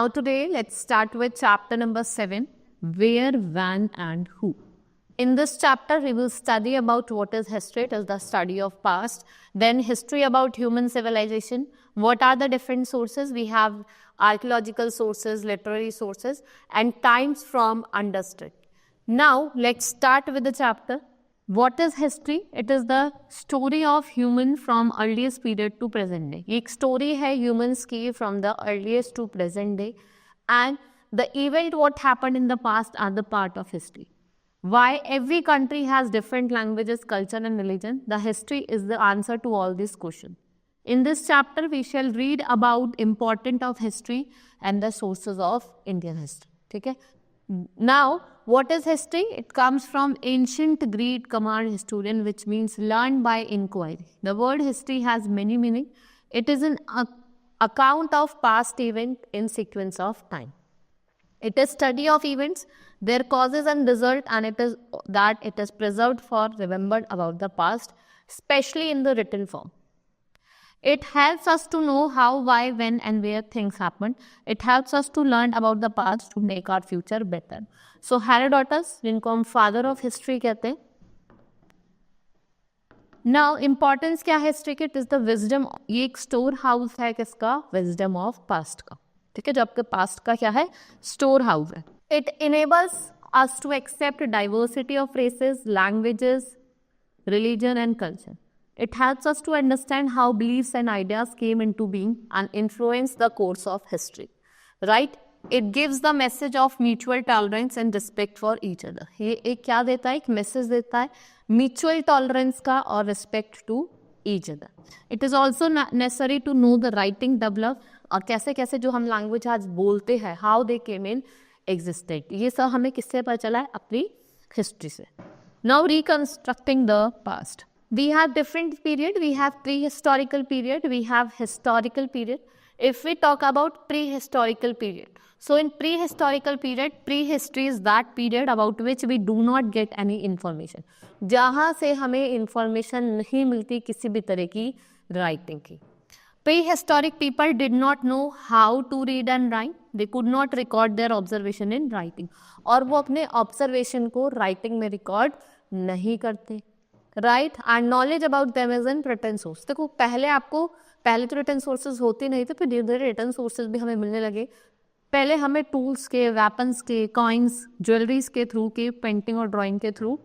Now today, let's start with chapter number 7, where, when and who. In this chapter, we will study about what is history. It is the study of past. Then history about human civilization. What are the different sources? We have archaeological sources, literary sources, and times from understood. Now, let's start with the chapter. What is history? It is the story of human from earliest period to present day. एक story है humans की from the earliest to present day, and the event what happened in the past are the part of history. Why every country has different languages, culture and religion? The history is the answer to all these questions. In this chapter, we shall read about importance of history and the sources of Indian history. ठीक है? Now, what is history? It comes from ancient Greek command historian, which means learned by inquiry. The word history has many meanings. It is an account of past event in sequence of time. It is study of events, their causes and result, and it is preserved for remembered about the past, especially in the written form. It helps us to know how, why, when and where things happen. It helps us to learn about the past to make our future better. So Herodotus, जिनको हम father of history कहते हैं. Now importance क्या है history के? It is the wisdom. ये एक store house है किसका? Wisdom of past का. ठीक है, जो आपके past का क्या है? Store house है. It enables us to accept diversity of races, languages, religion and culture. It helps us to understand how beliefs and ideas came into being and influenced the course of history. Right? It gives the message of mutual tolerance and respect for each other. ये एक क्या देता है? एक message देता है mutual tolerance का और respect to each other. It is also necessary to know the writing develop और कैसे कैसे जो हम language आज बोलते हैं, how they came in existed. ये सब हमें किससे पता चला है? अपनी history से. Now reconstructing the past. We have different period. We have prehistorical period. We have historical period. If we talk about prehistorical period, so in prehistorical period, prehistory is that period about which we do not get any information. जहाँ से हमें information नहीं मिलती किसी भी तरह की writing की. Prehistoric people did not know how to read and write. They could not record their observation in writing. और वो अपने observation को writing में record नहीं करते. Right and knowledge about them is in written source. देखो पहले तो रिटन सोर्सेज होते नहीं थे, फिर धीरे धीरे रिटन सोर्सेज भी हमें मिलने लगे. पहले हमें टूल्स के, वेपन्स के, कॉइन्स, ज्वेलरीज के थ्रू, के पेंटिंग और ड्राइंग के थ्रू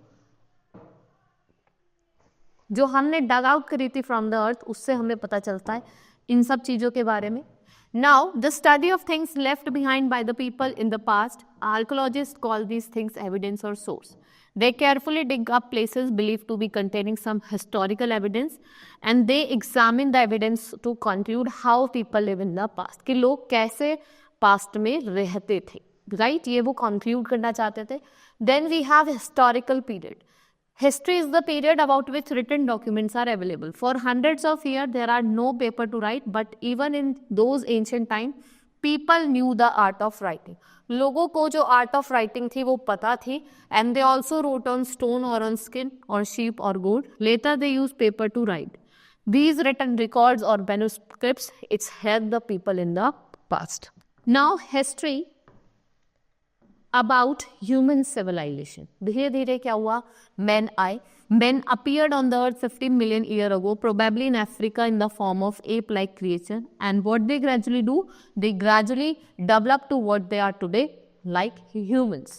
जो हमने डग आउट करी थी फ्रॉम द अर्थ, उससे हमें पता चलता है इन सब चीज़ों के बारे में. Now the study of things left behind by the people in the past, archaeologist call these things evidence और source. They carefully dig up places believed to be containing some historical evidence and they examine the evidence to conclude how people live in the past. कि लोग कैसे past में रहते थे, right? ये वो conclude करना चाहते थे. Then we have historical period. History is the period about which written documents are available. For hundreds of years, there are no paper to write, but even in those ancient times, people knew the art of writing. लोगों को जो art of writing थी वो पता थी and they also wrote on stone और on skin और sheep और gold. Later they use paper to write. These written records or manuscripts, it's helped the people in the past. Now history about human civilization. धीरे धीरे क्या हुआ? Men आए. Men appeared on the earth 15 million years ago, probably in Africa in the form of ape-like creature. And what they gradually do? They gradually develop to what they are today, like humans.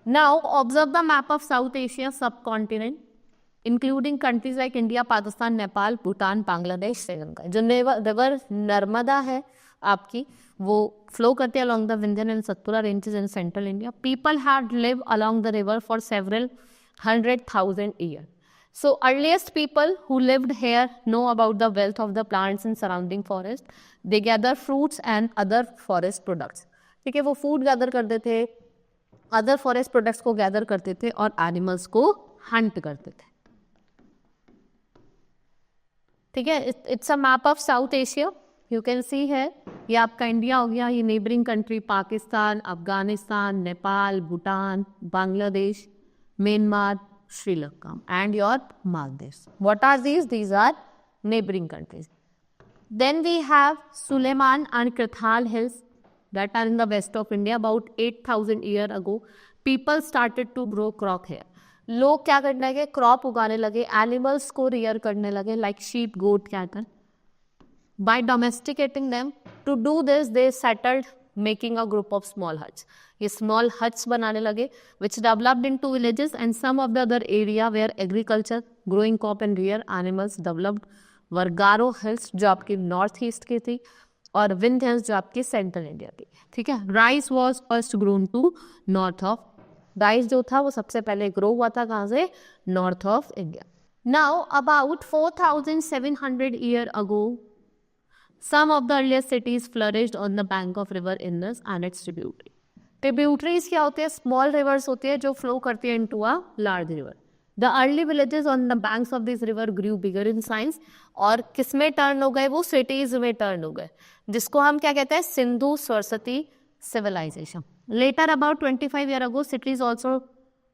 Now observe the map of South Asia subcontinent, including countries like India, Pakistan, Nepal, Bhutan, Bangladesh, Sri Lanka. जो river Narmada है आपकी, वो flow करते along the Vindhyan and Satpura ranges in central India. People had lived along the river for several 100,000 years. So earliest people who lived here know about the wealth of the plants and surrounding forest. They gather fruits and other forest products. ठीक है, वो food gather करते थे, other forest products को gather करते थे और animals को hunt करते थे. ठीक है, it's a map of South Asia. You can see है, ये आपका इंडिया हो गया, ये neighboring country Pakistan, Afghanistan, Nepal, Bhutan, Bangladesh, Myanmar, Sri Lanka, and your Maldives. What are these? These are neighboring countries. Then we have Suleiman and Krithal Hills. that are in the west of India. About 8,000 years ago, people started to grow crop here. लोग क्या करने लगे, crop उगाने लगे, animals को rear करने लगे, like sheep, goat, cattle. By domesticating them, to do this, they settled making a group of small huts. ये small huts बनाने लगे, which developed into villages, and some of the other area where agriculture, growing crop and rear animals developed were Garo Hills, जो आपकी north east की थी, और Vindhya hills जो आपकी सेंट्रल इंडिया की. ठीक है. Rice was first grown to north of. Rice जो था वो सबसे पहले ग्रो हुआ था कहाँ से? North of India. Now about 4,700 years ago, some of the earliest cities flourished on the bank of river Indus and its tributary. Tributaries क्या होते हैं? Small rivers होते हैं जो flow करती हैं into a large river. The early villages on the banks of this river grew bigger in size. और किस में टर्न हो गए? वो cities में टर्न हो गए, जिसको हम क्या कहते हैं? Sindhu Saraswati civilization. Later, about 25 years ago, cities also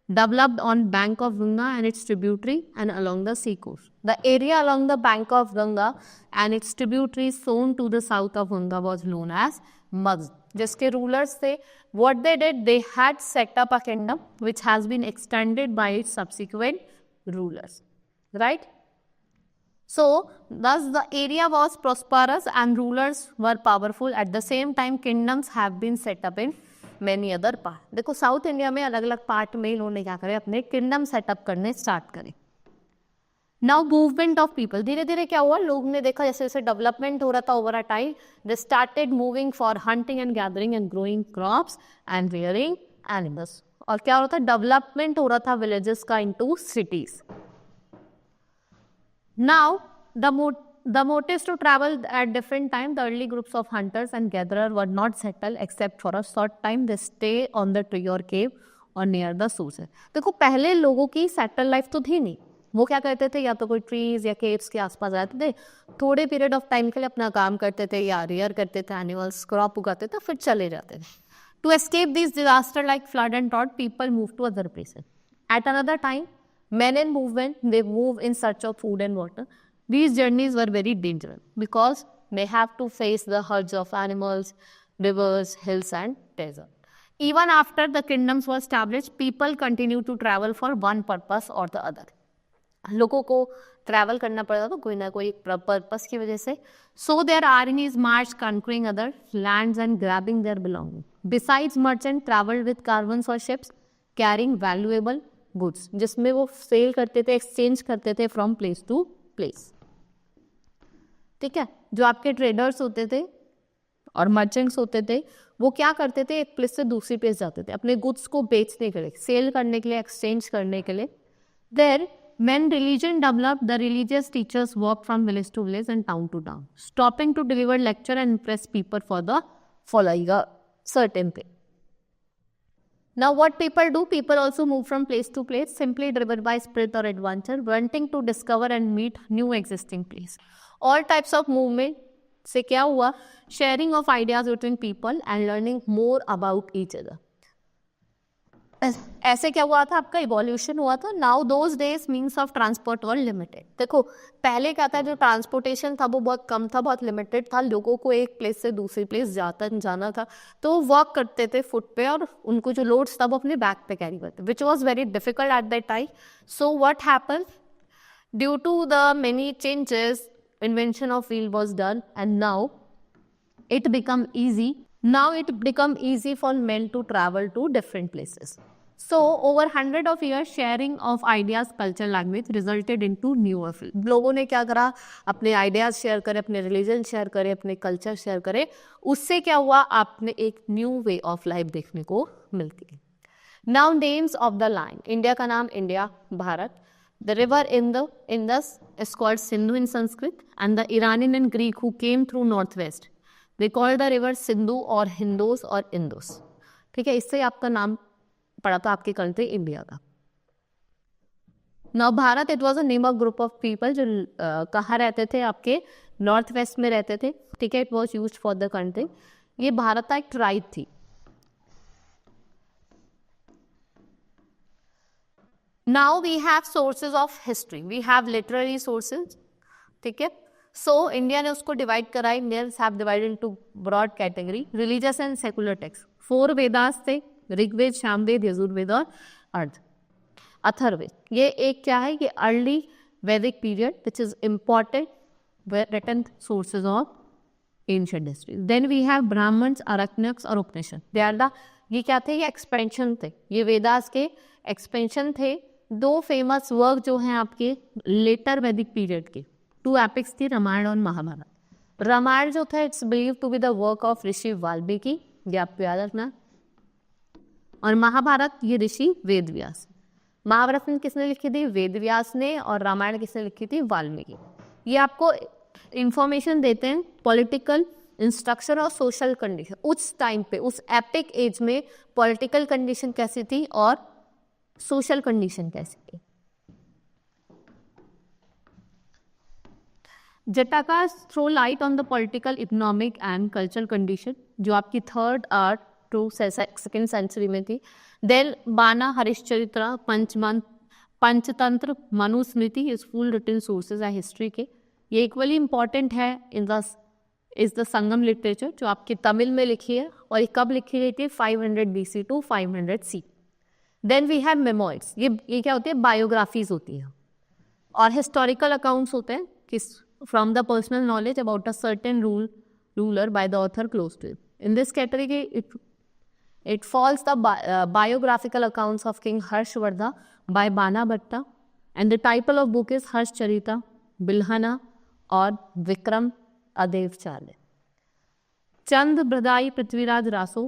developed on bank of Ganga and its tributary and along the sea coast. The area along the bank of Ganga and its tributaries shown to the south of Ganga was known as Magh. जिसके rulers थे, what they did, they had set up a kingdom which has been extended by its subsequent rulers, right? So, thus the area was prosperous and rulers were powerful. At the same time, kingdoms have been set up in many other part. देखो south India में अलग अलग part में इन्होंने क्या करे, अपने kingdom setup करने स्टार्ट करे. नाउ मूवमेंट ऑफ पीपल, धीरे धीरे क्या हुआ, लोग ने देखा जैसे जैसे डेवलपमेंट हो रहा था over a time, they started moving for hunting and gathering and growing crops and rearing animals. और क्या हो रहा था, डेवलपमेंट हो रहा था विलेजेस का into cities. Now the motives to travel at different time, the early groups of hunters and gatherers were not settled except for a short time. They stay on the tree or cave or near the sources. देखो पहले लोगों की settle life तो थी नहीं, वो क्या करते थे, या तो कोई ट्रीज या केव्स के आसपास रहते थे, थोड़े पीरियड ऑफ टाइम के लिए अपना काम करते थे या रियर करते थे एनिमल्स, क्रॉप उगाते थे, फिर चले जाते थे. To escape this disaster like flood and drought, people move to other places. At another time, men in movement, they move in search of food and water. These journeys were very dangerous because they have to face the herds of animals, rivers, hills and desert. Even after the kingdoms were established, people continue to travel for one purpose or the other. लोगों को travel करना पड़ता था कोई ना कोई purpose की वजह से. So their armies marched conquering other lands and grabbing their belongings. Besides, merchants traveled with caravans or ships carrying valuable goods, जिसमें वो सेल करते थे, एक्सचेंज करते थे फ्रॉम प्लेस टू प्लेस. ठीक है. जो आपके ट्रेडर्स होते थे और मर्चेंट्स होते थे, वो क्या करते थे, एक प्लेस से दूसरी प्लेस जाते थे अपने गुड्स को बेचने के लिए, सेल करने के लिए, एक्सचेंज करने के लिए. There when religion developed, the religious teachers walked from village to village and town to town, stopping to deliver lecture and impress people for the following a certain thing. Now what people do, people also move from place to place, simply driven by spirit or adventure, wanting to discover and meet new existing place. All types of movement से क्या हुआ, sharing of ideas between people and learning more about each other. ऐसे क्या हुआ था, आपका evolution हुआ था. Now those days means of transport were limited. देखो पहले क्या था, जो ट्रांसपोर्टेशन था वो बहुत कम था, बहुत लिमिटेड था. लोगों को एक प्लेस से दूसरी प्लेस जाना था तो वो वॉक करते थे फुट पे, और उनको जो लोड्स था वो अपने बैक पे कैरी करते, which was very difficult at that time. So what happen, due to the many changes, invention of wheel was done, and now it become easy for men to travel to different places. So over 100 of years, sharing of ideas, culture, language resulted into newer field. लोगों ने क्या करा, अपने ideas share करे, अपने religion share करे, अपने culture share करे, उससे क्या हुआ, आपने एक न्यू वे ऑफ लाइफ देखने को मिलती है. Now names of the line. India का नाम India, Bharat. The river Indus is called Sindhu in Sanskrit, and the Iranian and Greek who came through northwest, they called the river Sindhu or Hindus or Indus. ठीक है, इससे आपका नाम पड़ा था आपकी कंट्री इंडिया का. Now Bharat, it was a name of group of people जो कहाँ रहते थे, आपके नॉर्थ वेस्ट में रहते थे. ठीक है, it was used for the country. ये भारत का एक ट्राइब थी. Now we have sources of history. We have literary sources. ठीक है. सो इंडिया ने उसको डिवाइड करा, Indians have divided into broad category, religious and secular text. 4 Vedas थे, ऋग्वेद, सामवेद, यजुर्वेद और अथर्ववेद। ये एक क्या है, ये अर्ली वैदिक period which is important written sources of ancient history. Then we have Brahmins, Arachnics और उपनिषद। They are the, ये क्या थे, ये एक्सपेंशन थे, ये वेदास के एक्सपेंशन थे। 2 फेमस वर्क जो हैं आपके लेटर वैदिक पीरियड के, 2 एपिक्स थी, रामायण और महाभारत। रामायण जो था it's believe to be the work of Rishi Valmiki, ये आपको याद रखना। और महाभारत ये ऋषि वेदव्यास। महाभारत में किसने लिखी थी, वेदव्यास ने, और रामायण किसने लिखी थी, वाल्मीकि। ये आपको इंफॉर्मेशन देते हैं पॉलिटिकल, इंस्ट्रक्शन और सोशल कंडीशन। उस टाइम पे, उस एपिक एज में पॉलिटिकल कंडीशन कैसी थी और सोशल कंडीशन कैसी थी। Jatakas throw light on the political, economic and cultural condition, जो आपकी 3rd और 2nd सेंचुरी में थी। Then Bana, Harshacharita, Panchatantra, Manusmriti is full written sources है हिस्ट्री के। ये इक्वली इंपॉर्टेंट है in the is the Sangam literature, जो आपकी तमिल में लिखी है, और ये कब लिखी गई थी, 500 BC to 500 C। Then we have memoirs, ये क्या होती है, बायोग्राफीज होती है, और हिस्टोरिकल अकाउंट्स होते हैं कि from the personal knowledge about a certain ruler by the author close to it. In this category it falls the biographical accounts of King Harshvardha by Bana Bhatta, and the title of book is Harshcharita, Bilhana और विक्रम अदेव चार्य। चंद बृदाई, पृथ्वीराज रासो,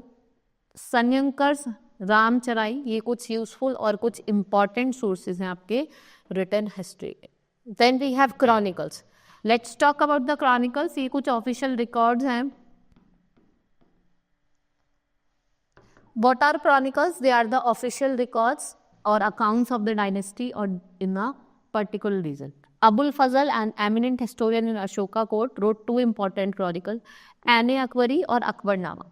संयंकर, रामचराई, ये कुछ useful और कुछ important sources हैं आपके written history के। Then we have chronicles. Let's talk about the chronicles. ये कुछ ऑफिशियल रिकॉर्ड्स हैं। What are chronicles? They are the official records or accounts of the dynasty or in a particular region. Abul Fazl, an eminent historian in Ashoka court, wrote 2 important chronicles, Aine Akbari और अकबरनामा।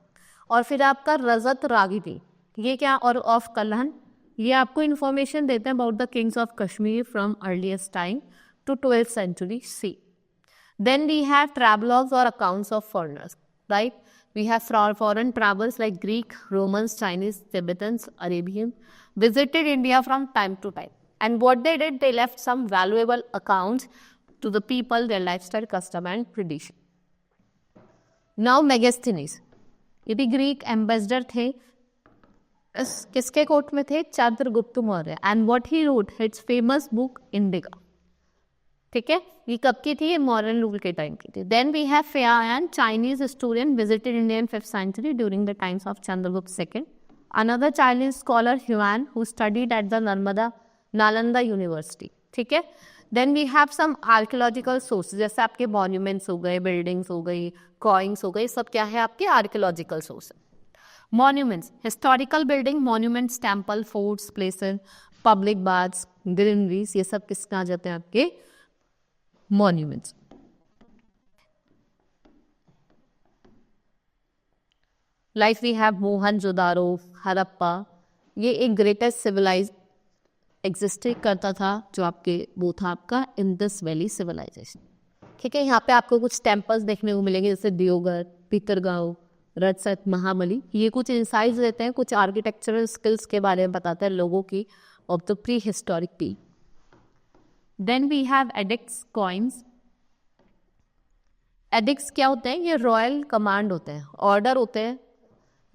और फिर आपका रजत रागिनी, ये क्या, और of Kalhana, ये आपको information देते हैं about the kings of Kashmir from earliest time to 12th century C. Then we have travelogues or accounts of foreigners, right? We have foreign travels like Greek, Romans, Chinese, Tibetans, Arabian visited India from time to time. And what they did, they left some valuable accounts to the people, their lifestyle, custom and tradition. Now Megasthenes, ये भी Greek ambassador थे, किसके court में थे, Chandragupta Maurya. And what he wrote, hits famous book indica. ठीक है, ये कब की थी, ये मॉडर्न रूल के टाइम की थी। Then we have Fahien, Chinese historian, visited India in 5th century during the times of Chandragupta second. Another Chinese scholar Hiuen, who studied at the Nalanda university. ठीक है, then we have some archaeological sources, जैसे आपके monuments हो गए, buildings हो गई, coins हो गई, सब क्या है आपके archaeological source. Monuments, historical building, monuments, temple, forts, places, public baths, greeneries, ये सब किसका आ जाते हैं आपके monuments. Like we have Mohenjodaro, Harappa, ये एक ग्रेटेस्ट सिविलाइज एग्जिस्टेड करता था, जो आपके वो था आपका इंडस वैली सिविलाइजेशन। ठीक है, यहाँ पे आपको कुछ टेम्पल्स देखने को मिलेंगे, जैसे दियोगर, पीतरगांव, रजसत, महाबली। ये कुछ इंसाइट्स देते हैं, कुछ आर्किटेक्चरल स्किल्स के बारे में बताते हैं लोगों की of the pre historic period. Then we have edicts, coins. Edicts क्या होते हैं, ये रॉयल कमांड होते हैं, ऑर्डर होते हैं,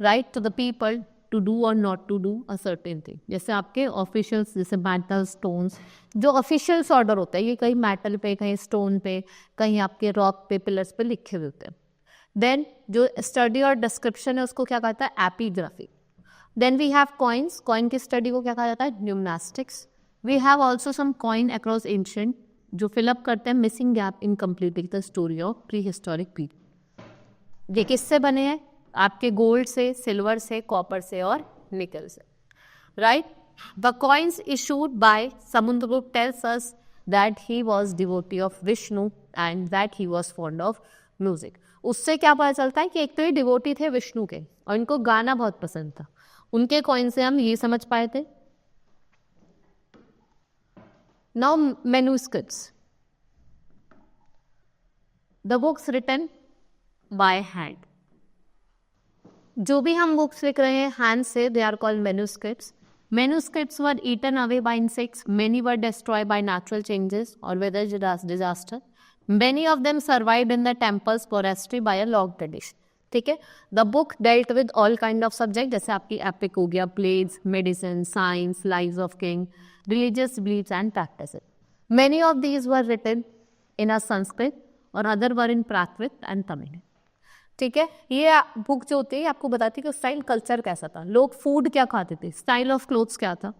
right to the people to do और not to do a certain thing. जैसे आपके ऑफिशियल्स, जैसे मेटल, स्टोन्स, जो ऑफिशियल्स ऑर्डर होता है, ये कहीं मेटल पे, कहीं स्टोन पे, कहीं आपके रॉक पे, पिलर्स पे लिखे हुए होते हैं। देन जो स्टडी और डिस्क्रिप्शन है उसको क्या कहता है, epigraphy. Then we have coins, coin की स्टडी को क्या कहा जाता है, numismatics. We have also some coin across ancient, जो फिलअप करते हैं missing gap in completing the story of pre historic period. ये किससे बने हैं, आपके गोल्ड से, सिल्वर से, कॉपर से और निकल से, right. The coins issued by Samudragupta tells us that he was devotee of Vishnu and that he was fond of music. उससे क्या पता चलता है कि एक तो ये डिवोटी थे विष्णु के और इनको गाना बहुत पसंद था। उनके कॉइन से हम ये समझ पाए थे। Now manuscripts, the books written by hand. जो भी हम बुक्स लिख रहे हैं हैंड से, they are called manuscripts. Manuscripts were eaten away by insects. Many were destroyed by natural changes or weather disaster. Many of them survived in the temples forestry by a long tradition. ठीक है. The book dealt with all kind of subject, जैसे आपकी epic हो गया, plagues, medicine, science, lives of king, religious beliefs and practices. Many of these were written in a Sanskrit और other were in Prakrit and Tamil. ठीक है. ये book जो होती है आपको बताती है कि उस टाइम कल्चर कैसा था, लोग फूड क्या खाते थे, स्टाइल ऑफ क्लोथ्स क्या था,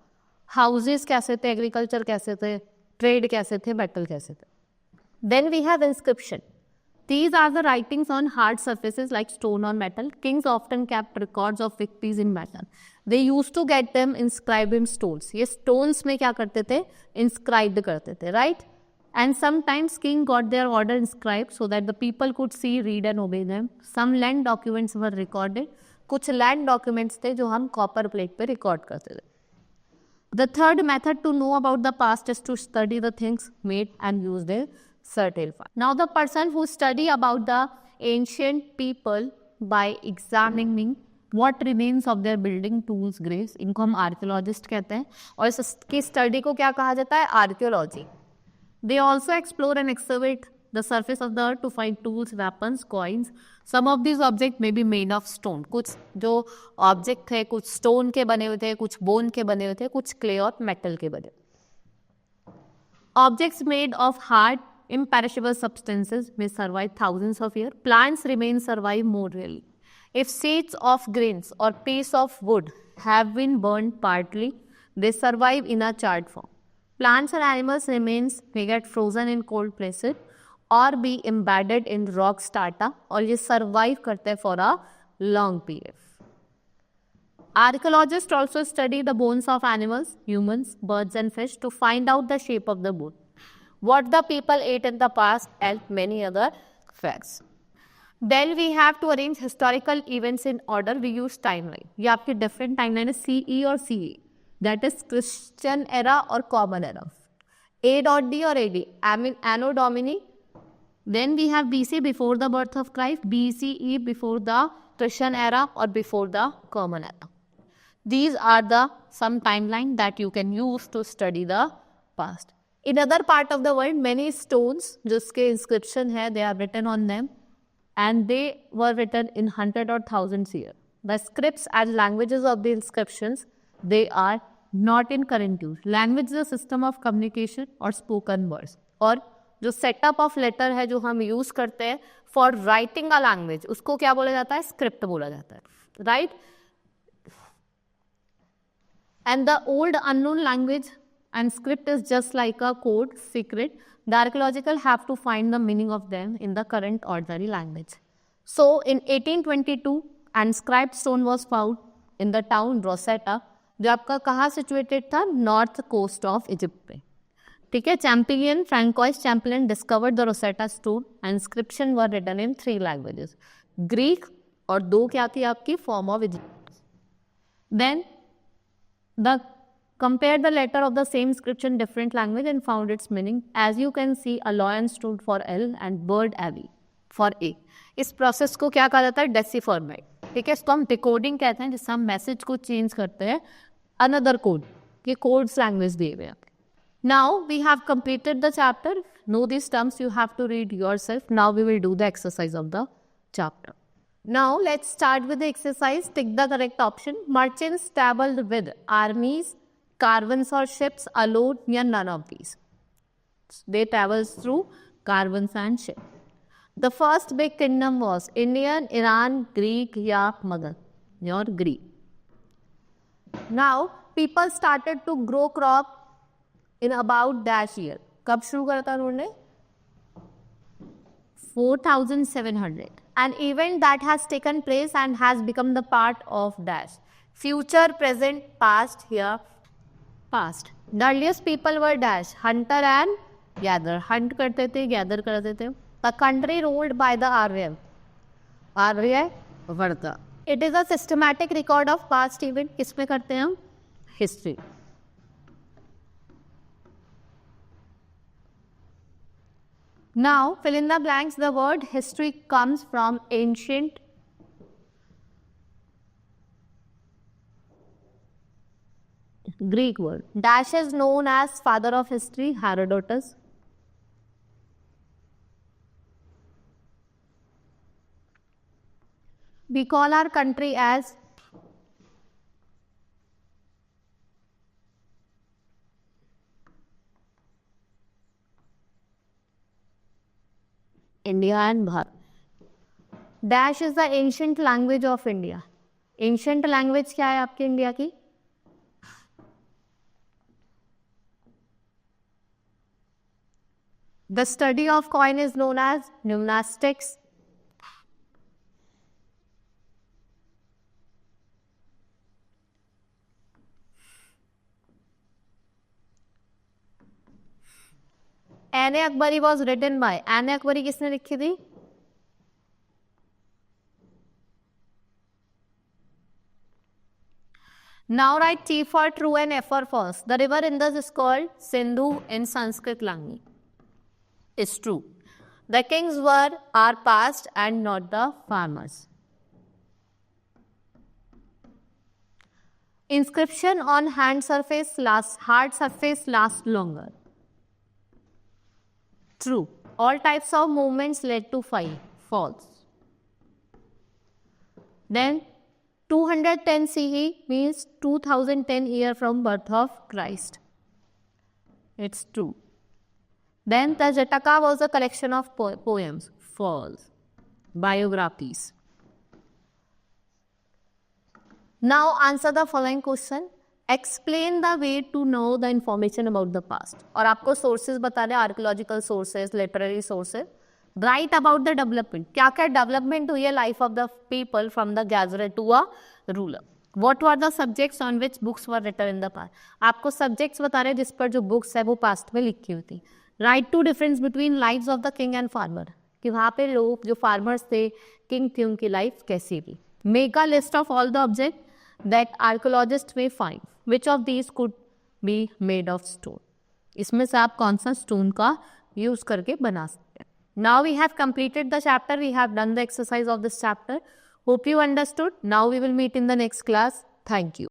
हाउसेस कैसे थे, एग्रीकल्चर कैसे थे, ट्रेड कैसे थे, मेटल कैसे थे. Then we have inscription. These are the writings on hard surfaces like stone or metal. Kings often kept records of victories in battle. They used to get them inscribed in stones. ये stones में क्या करते थे, inscribed करते थे, right? And sometimes king got their order inscribed so that the people could see, read and obey them. Some land documents were recorded. कुछ land documents थे जो हम copper plate पे record करते थे. The third method to know about the past is to study the things made and use their certain fun. Now the person who study about the ancient people by examining what remains of their building tools, graves, इनको हम archaeologist कहते हैं और इसकी study को क्या कहा जाता है, archaeology. They also explore and excavate the surface of the earth to find tools, weapons, coins. Some of these objects may be made of stone. कुछ जो object थे कुछ stone के बने हुए थे, कुछ bone के बने हुए थे, कुछ clay और metal के बने. Objects made of hard, imperishable substances may survive thousands of years. Plants remain survive more rarely. If seeds of grains or piece of wood have been burned partly, they survive in a charred form. Plants and animals remains may get frozen in cold places or be embedded in rock strata और ये survive करते हैं for a long period. Archaeologists also study the bones of animals, humans, birds and fish to find out the shape of the bone, what the people ate in the past and many other facts. Then we have to arrange historical events in order. We use timeline. ये आपकी different timeline है CE और CE. That is Christian era or common era. A.D or AD. Anno Domini. Then we have BC before the birth of Christ. BCE before the Christian era or before the common era. These are the some timeline that you can use to study the past. In other part of the world, many stones जिसके inscription है, they are written on them, and they were written in 100 or thousands years. The scripts and languages of the inscriptions, they are not in current use. Language is a system of communication or spoken words. और जो setup of letter है जो हम use करते हैं for writing a language, उसको क्या बोला जाता है, script बोला जाता है, right? And the old unknown language and script is just like a code, secret. The archaeological have to find the meaning of them in the current ordinary language. So in 1822, inscribed stone was found in the town Rosetta, जो आपका कहाँ situated था, north coast of Egypt पे. ठीक है. Champollion, Francois Champollion discovered the Rosetta stone. Inscription were written in 3 languages, Greek और 2 क्या थी आपकी form of Egypt. Then the compared the letter of the same inscription different language and found its meaning. As you can see, a lion stood for L and bird avi for A. इस process को क्या कहा जाता है, डेसिफॉर्मेट. ठीक है. इसको हम डिकोडिंग कहते हैं, जिससे हम मैसेज को चेंज करते हैं अनदर कोड. ये कोड्स लैंग्वेज दिए हुए हैं. Now we have completed the chapter. Know this terms you have to read yourself. Now we will do the exercise of the chapter. Now let's start with the exercise. Tick the correct option. Merchants traveled with armies, caravans or ships alone, या none of these. They traveled through caravans and ships. The first big kingdom was Indian, Iran, Greek या Mughal, or Greek. Now people started to grow crop in about dash year. कब शुरू करा था उन्होंने? 4700. An event that has taken place and has become the part of dash. Future, present, past, here, past. The earliest people were dash, hunter and gatherer. Hunt करते थे, gather करते थे. The country ruled by the Arya. Arya, Varda. It is a systematic record of past event. किसमें करते हैं हम? History. Now fill in the blanks. The word history comes from ancient Greek word. Dash is known as father of history, Herodotus. We call our country as India and Bharat. Dash is the ancient language of India. Ancient language क्या है आपके India की? The study of coin is known as numismatics. Anne Akbari was written by. Anne Akbari किसने लिखी थी? Now write T for true and F for false. The river Indus is called Sindhu in Sanskrit language. It's true. The kings are past and not the farmers. Inscription on hard surface lasts longer. True. All types of movements led to fire. False. Then 210 CE means 2010 year from birth of Christ. It's true. Then the Jataka was a collection of poems. False. Biographies. Now answer the following question. Explain the way to know the information about the past. और आपको sources बता रहे हैं, archaeological sources, literary sources. Write about the development. क्या क्या development हुई है life of the people from the gatherer to a ruler. What were the subjects on which books were written in the past? आपको subjects बता रहे हैं जिस पर जो books है वो past में लिखी हुई थी. Write to difference between lives of the king and farmer. कि वहाँ पे लोग जो farmers थे, king थे, उनकी life कैसी थी. Make a list of all the objects that archaeologists may find. Which of these could be made of stone? इसमें से आप कौन सा stone का use करके बना सकते हैं. Now we have completed the chapter. We have done the exercise of this chapter. Hope you understood. Now we will meet in the next class. Thank you.